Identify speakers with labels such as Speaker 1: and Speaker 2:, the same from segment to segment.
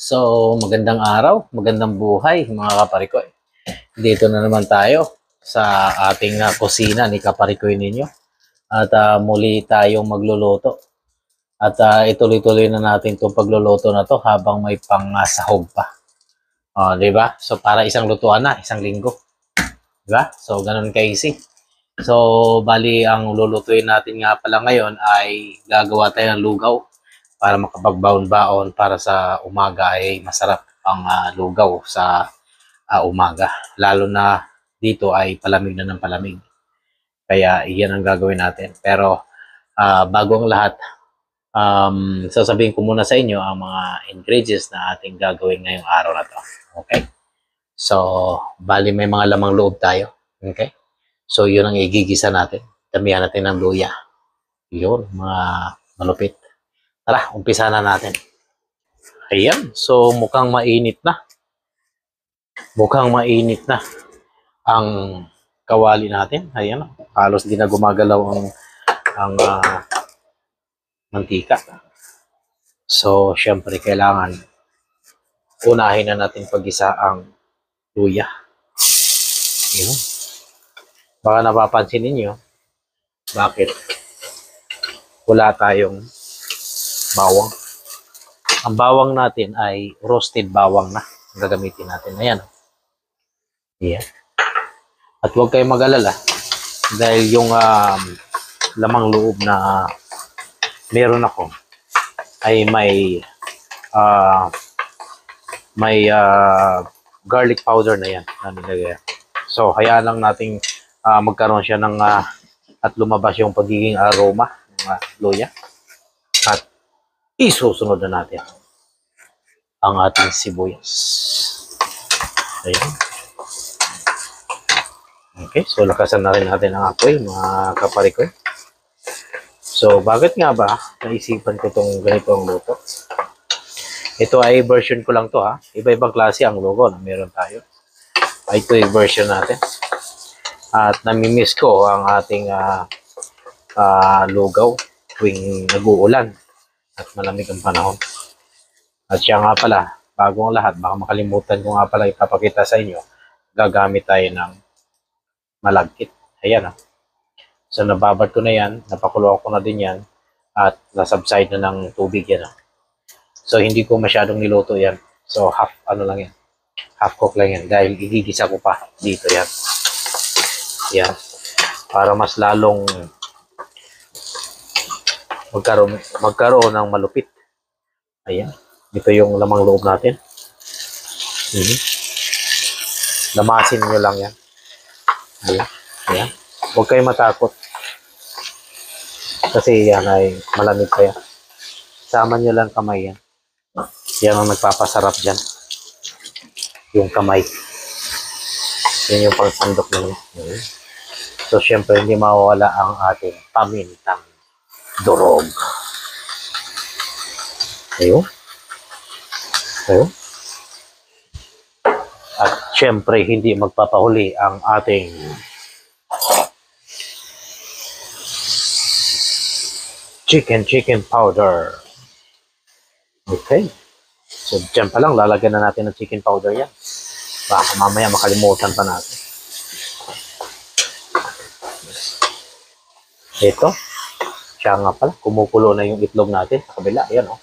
Speaker 1: So, magandang araw, magandang buhay mga kaparikoy. Dito na naman tayo sa ating kusina ni kaparikoy ninyo. At muli tayong magluluto. At ituloy-tuloy na natin itong pagluluto na to habang may pang-sahog pa. Di ba? So, para isang lutuan na, isang linggo. Di ba? So, ganun ka-easy. So, bali, ang lulutuin natin nga pala ngayon ay gagawa tayo ng lugaw para makapagbaon-baon para sa umaga ay masarap ang lugaw sa umaga. Lalo na dito ay palamig na ng palamig. Kaya iyan ang gagawin natin. Pero bago ang lahat, sasabihin ko muna sa inyo ang mga ingredients na ating gagawin ngayong araw na to. Okay? So, bali may mga lamang loob tayo. Okay? So, yun ang igigisa natin. Damihan natin ng luya. Yun, mga malupit. Tara, umpisa na natin. Ayan, so mukhang mainit na. Mukhang mainit na ang kawali natin. Ayan, halos di na gumagalaw ang mantika. So, syempre kailangan unahin na natin pag-isa ang luya. Ayan. Baka napapansin ninyo, bakit wala tayong bawang. Ang bawang natin ay roasted bawang na ang gagamitin natin. Ayan. Ayan. At huwag kayong mag-alala dahil yung lamang loob na meron ako ay may garlic powder na yan na nilagay. So, hayaan lang nating magkaroon siya ng at lumabas yung pagiging aroma ng luya. At isusunod na natin ang ating sibuyas. Ayan. Okay, so lakasan na rin natin ang apoy, mga kaparikoy. So, bakit nga ba naisipan ko itong ganito ang luto? Ito ay version ko lang to ha. Iba-ibang klase ang logo na meron tayo. Ito yung version natin. At namimiss ko ang ating lugaw tuwing nag-uulan at malamig ang panahon. At siya nga pala, bago ang lahat, baka makalimutan ko nga pala ipapakita sa inyo, gagamit tayo ng malagkit. Ayan. So, nababad ko na yan, napakuluan ko na din yan, at nasubside na ng tubig yan. So, hindi ko masyadong niluto yan. So, half lang yan. Half cook lang yan dahil igigisa ko pa dito yan. Yan. Para mas lalong magkaroon ng malupit. Ayan. Ito yung lamang loob natin. Lamasin nyo lang yan. Ayan. Ayan. Huwag kayong matakot. Kasi yan ay malamig pa yan. Sama nyo lang kamay yan. Yan ang nagpapasarap dyan. Yung kamay. Yan yung pangsandok nyo. So, syempre, hindi mawawala ang ating pamintang durog. Ayun. Ayun. At syempre, hindi magpapahuli ang ating chicken powder. Okay. So, dyan pa lang, lalagyan na natin ng chicken powder yan. Baka mamaya makalimutan pa natin. Ito. Siya nga pala, kumukulo na yung itlog natin sa kabila. Ayan, oh.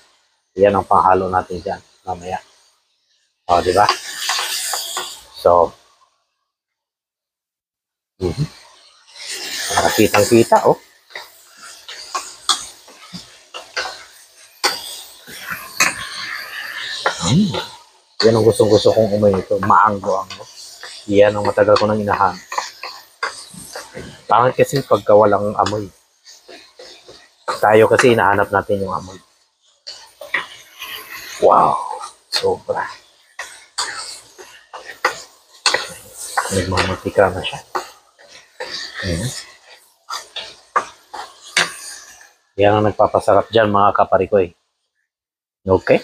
Speaker 1: Yan ang panghalo natin dyan. Mamaya. O, di ba? So, kitang-kita, oh. Yan ang gustong-gusto kong umay ito. Maanggo-anggo. Yan ang matagal ko nang inahan. Pangit kasi pagka walang amoy. Tayo kasi inahanap natin yung amoy. Wow! Sobra. Nagmamatika na siya. Yan ang nagpapasarap dyan, mga kaparikoy. Okay?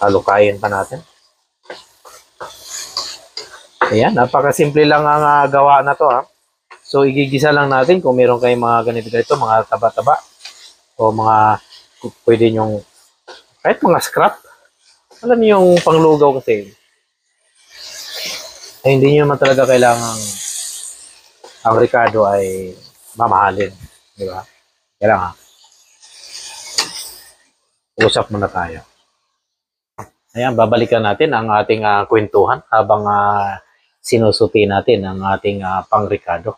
Speaker 1: Halukayin pa natin. Ayan, napakasimple lang ang gawa na to ha. So, igigisa lang natin kung meron kayong mga ganito, mga taba-taba. o mga pwede nyong kahit mga scrap. Alam niyo yung panglugaw kasi ay hindi nyo naman talaga kailangan ang Ricardo ay mamahalin. Di ba? Kailangan usap muna tayo. Ayan, babalikan natin ang ating kwentuhan habang sinusuti natin ang ating pang Ricardo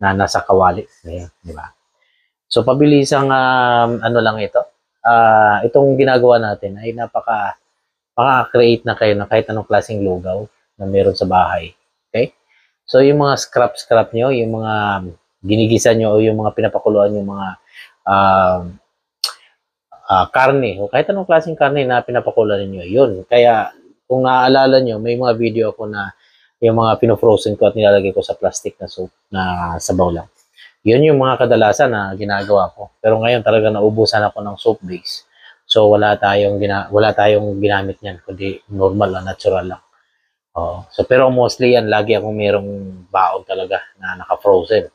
Speaker 1: na nasa kawali. Ayan, di ba? So, pabilisang ano lang ito. Itong ginagawa natin ay makaka-create na kayo ng kahit anong klaseng lugaw na meron sa bahay. Okay? So, yung mga scrap nyo, yung mga ginigisa nyo o yung mga pinapakuluan yung mga karne o kahit anong klaseng karne na pinapakuluan niyo yun. Kaya, kung naaalala nyo, may mga video ako na yung mga pino-frozen ko at nilalagay ko sa plastic na soup na sabaw lang. Yun yung mga kadalasan na ginagawa ko. Pero ngayon talaga naubusan ako ng soap base. So wala tayong ginamit niyan kundi normal na natural lang. So pero mostly yan lagi akong merong baon talaga na naka-frozen.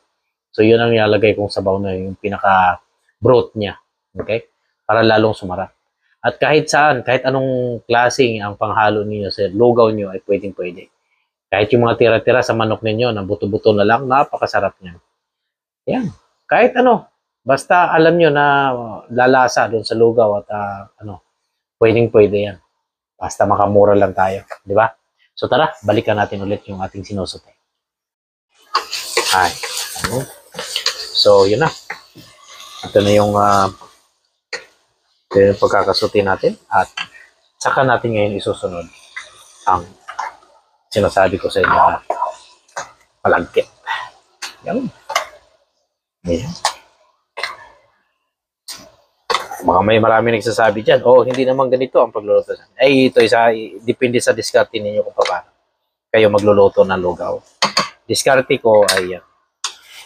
Speaker 1: So yun ang nilalagay kong sabaw na yung pinaka broth niya. Okay? Para lalong sumarap. At kahit saan, kahit anong klaseng ang panghalo niyo sa lugaw niyo ay pwedeng-pwede. Kahit yung mga tira-tira sa manok ninyo na buto-buto na lang, napakasarap niyan. Yan. Kahit ano, basta alam nyo na lalasa doon sa lugaw at pwedeng-pwede yan. Basta makamura lang tayo. Di ba? So tara, balikan natin ulit yung ating sinusuti. Ay. So, yun na. Ito na yung pagkakasuti natin at saka natin ngayon isusunod ang sinasabi ko sa inyo na palagkit. Yan. Ayan. Mga may marami nagsasabi dyan, hindi naman ganito ang pagluluto. Ay, ito depende sa diskarte ninyo kung paano kayo magluluto ng lugaw. Diskarte ko ay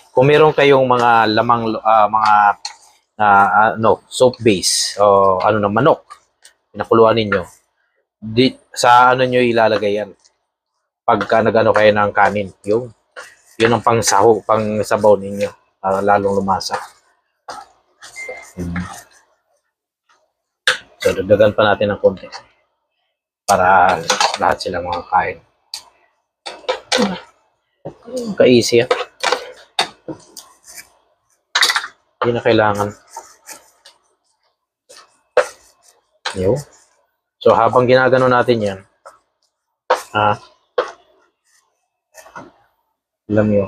Speaker 1: kung meron kayong mga lamang, soap base o na manok, pinakuluan ninyo, sa nyo ilalagay yan pagka nagano kayo ng kanin. Yun ang pang sabaw ninyo para lalong lumasa. So, dagdagan pa natin ng konti para lahat sila makakain. Ka-easy yan. Hindi na kailangan. Yo. So, habang ginagano natin yan, alam nyo,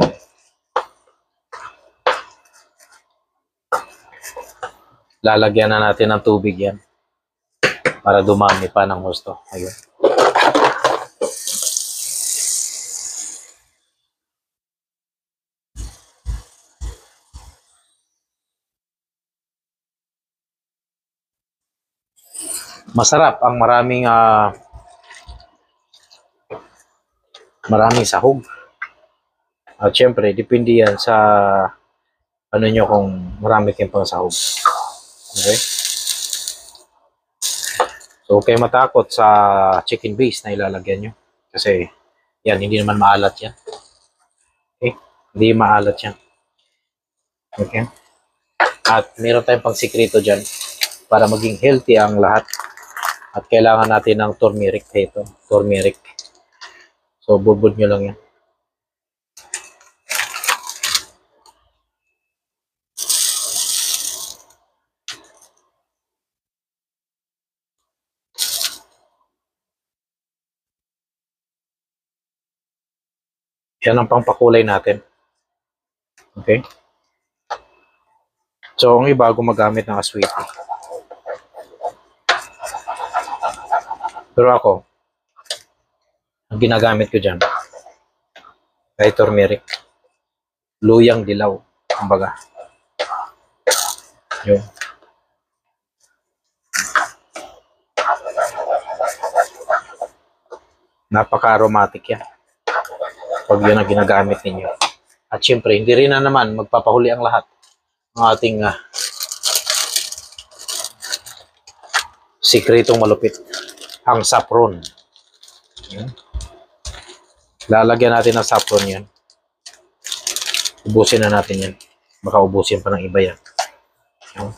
Speaker 1: lalagyan na natin ng tubig yan para dumami pa ng husto. Ayun. Masarap ang maraming sahog. At syempre, depende yan sa nyo kung marami kayong pang sahog. Okay? So, huwag kayo matakot sa chicken base na ilalagyan nyo. Kasi, yan, hindi naman maalat yan. Okay? Hindi maalat yan. Okay? At meron tayong pang sikreto dyan para maging healthy ang lahat. At kailangan natin ng turmeric dito. Turmeric. So, bubod nyo lang yan. Yan ang pangpakulay natin. Okay? So, ang iba gumagamit ng aswiti. Pero ako, ang ginagamit ko dyan ay turmeric. Luyang dilaw. Kumbaga. Yun. Napaka-aromatic yan. Pag yun ang ginagamit ninyo. At syempre, hindi rin na naman magpapahuli ang lahat ng ating sikretong malupit. Ang saffron. Yan. Lalagyan natin ng saffron yan. Ubusin na natin yan. Baka ubusin pa ng iba yan. Yan.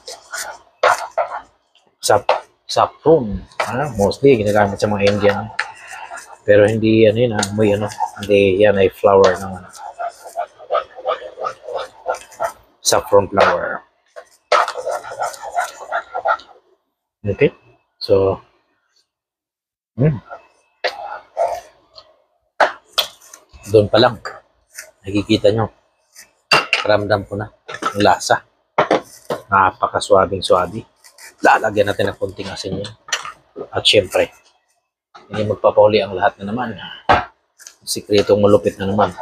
Speaker 1: saffron. Mostly ginagamit sa mga Indian. Pero hindi ano yun, may ano, hindi yan ay flower ng ano, saffron flower. Okay? So, doon pa lang, nakikita nyo, ramdam ko na ang lasa. Napakaswabing swabe. Lalagyan natin ng konting asin yan. At syempre, hindi magpapahuli ang lahat na naman. Sikretong malupit na naman.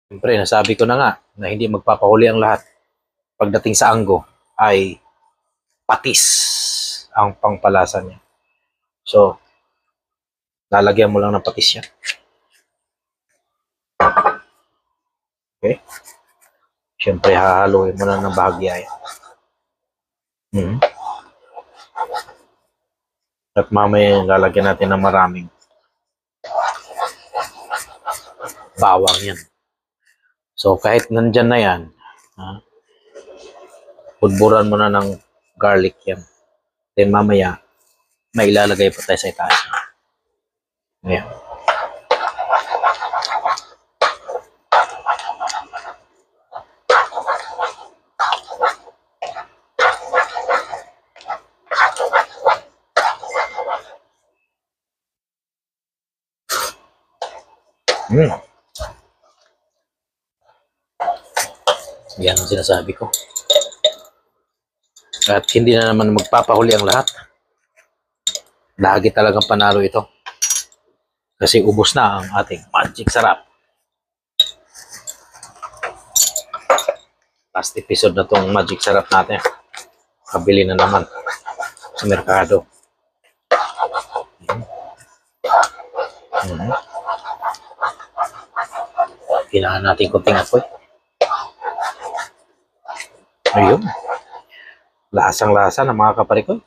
Speaker 1: Siyempre, nasabi ko na nga na hindi magpapahuli ang lahat. Pagdating sa anggo ay patis ang pangpalasa niya. So, lalagyan mo lang ng patis yan. Okay? Siyempre, hahaluin mo lang ng bahagya yan. At mamaya lalagyan natin ng maraming bawang yan. So, kahit nandyan na yan, pudburan mo na ng garlic yan. Then mamaya, may ilalagay pa tayo sa itaas. Ayan. Yan ang sinasabi ko. At hindi na naman magpapahuli ang lahat. Lagi talagang panalo ito. Kasi ubos na ang ating magic sarap. Last episode na tong magic sarap natin. Kabili na naman sa merkado. Kailangan natin konting apoy. Ayun. Lasang-lasa ng mga kaparikoy.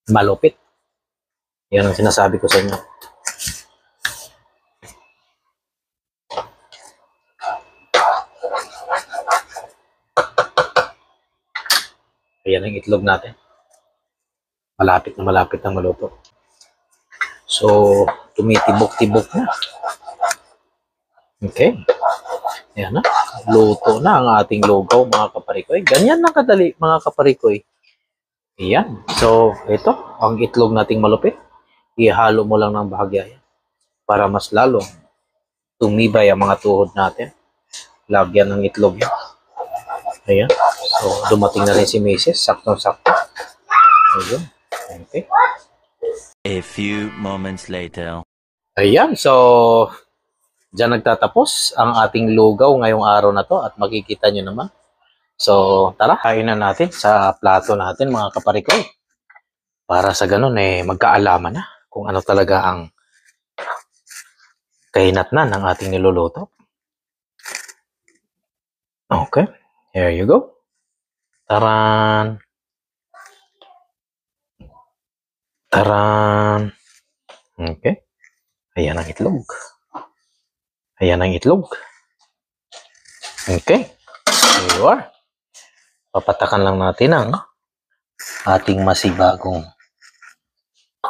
Speaker 1: Malupit. Yan ang sinasabi ko sa inyo. Ayan ang itlog natin. Malapit na maluto. So, tumitibok-tibok na. Okay. Ayan na. Luto na ang ating lugaw, mga kaparikoy. Ganyan na kadali, mga kaparikoy. Ayan. So, ito, ang itlog nating malupit. Ihalo mo lang ng bahagya yan para mas lalo tumibay ang mga tuhod natin. Lagyan ng itlog yan. Ayan. So, dumating na rin si Mrs. Sakto-sakto. Ayan. Okay.
Speaker 2: A few moments later.
Speaker 1: Ayan. So, diyan nagtatapos ang ating lugaw ngayong araw na to at makikita nyo naman. So, tara, kain na natin sa plato natin, mga kaparikoy. Para sa ganun, magkaalaman na kung ano talaga ang kahinatnan ng ating niluluto. Okay, here you go. Taran! Taran! Okay. Ayan ang itlog. Ayan ang itlog. Okay. Here you are. Papatakan lang natin ang ating masibagong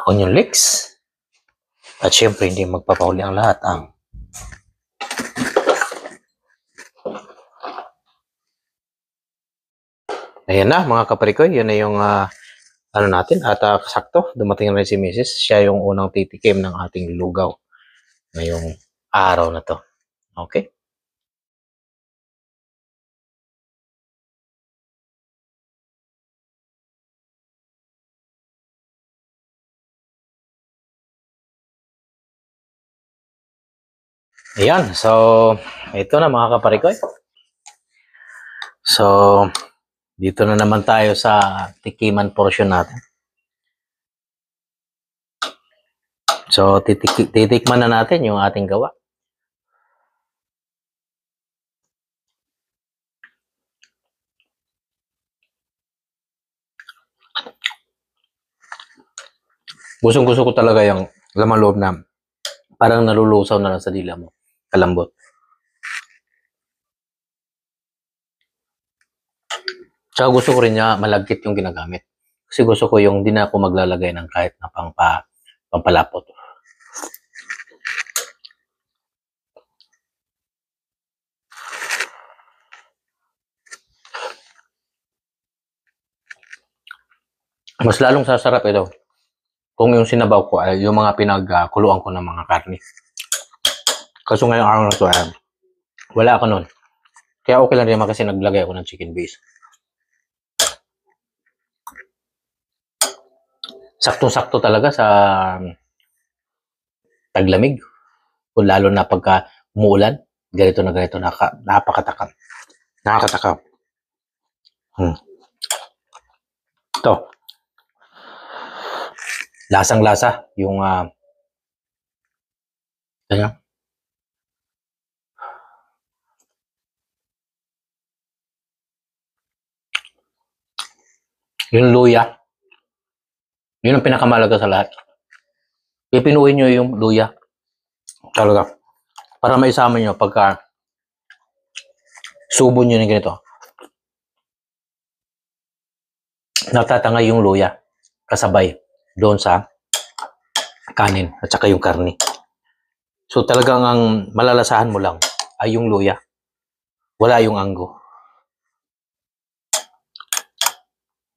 Speaker 1: onion leeks. At syempre, hindi magpapahuli ang lahat. Ayan na, mga kaparikoy. Yan na yung ano natin. At sakto, dumating rin si Mrs. Siya yung unang titikim ng ating lugaw ngayong araw na to. Okay? Ayan, so ito na mga kaparikoy. So, dito na naman tayo sa tikiman portion natin. So, titikman na natin yung ating gawa. Gustong-gusto ko talaga yung laman loob na parang nalulusaw na lang sa dila mo. Kalambot. Tsaka gusto ko rin niya malagkit yung ginagamit. Kasi gusto ko yung di na ako maglalagay ng kahit na pampalapot. Mas lalong sasarap ito kung yung sinabaw ko ay yung mga pinagkuluan ko ng mga karne. Kaso ngayong araw na to, wala ako nun. Kaya okay lang rin naman kasi naglagay ako ng chicken base. Saktong-sakto talaga sa taglamig. Kung lalo na pagka umuulan, ganito na ganito, napakatakam. Nakakatakam. Ito. Lasang-lasa. Yung, ganyan. Yung luya. Yun ang pinakamalaga sa lahat. Pipinuhin nyo yung luya. Talaga. Para maisama nyo pagka subo nyo ng ganito. Natatangay yung luya. Kasabay doon sa kanin at saka yung karni. So talagang ang malalasahan mo lang ay yung luya. Wala yung anggo.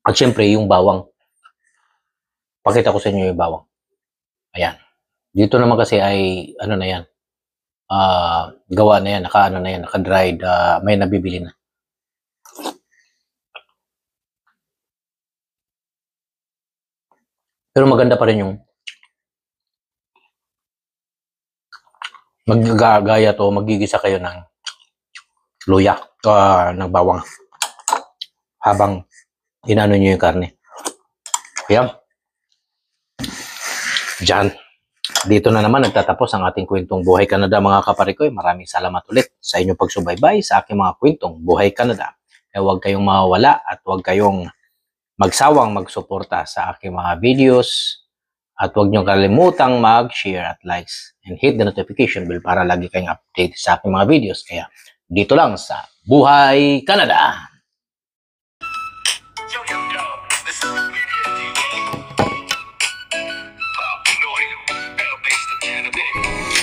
Speaker 1: At syempre yung bawang. Pakita ko sa inyo yung bawang. Ayan. Dito naman kasi ay ano na yan. Gawa na yan, naka-dried, may nabibili na. Pero maganda pa rin yung maggagaya to, magigisa kayo ng luya, ng bawang habang inano nyo yung karne. Ayan. Diyan. Dito na naman nagtatapos ang ating kwentong Buhay Canada mga kaparikoy. Maraming salamat ulit sa inyong pagsubaybay sa aking mga kwentong Buhay Canada. Kaya huwag kayong mawawala at huwag kayong magsawang magsuporta sa aking mga videos. At huwag niyong kalimutang mag-share at likes and hit the notification bell para lagi kayong update sa aking mga videos. Kaya dito lang sa Buhay Canada.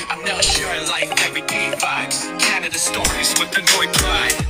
Speaker 3: I'm now sharing life, everyday vibes, Canada stories with the Noy pride.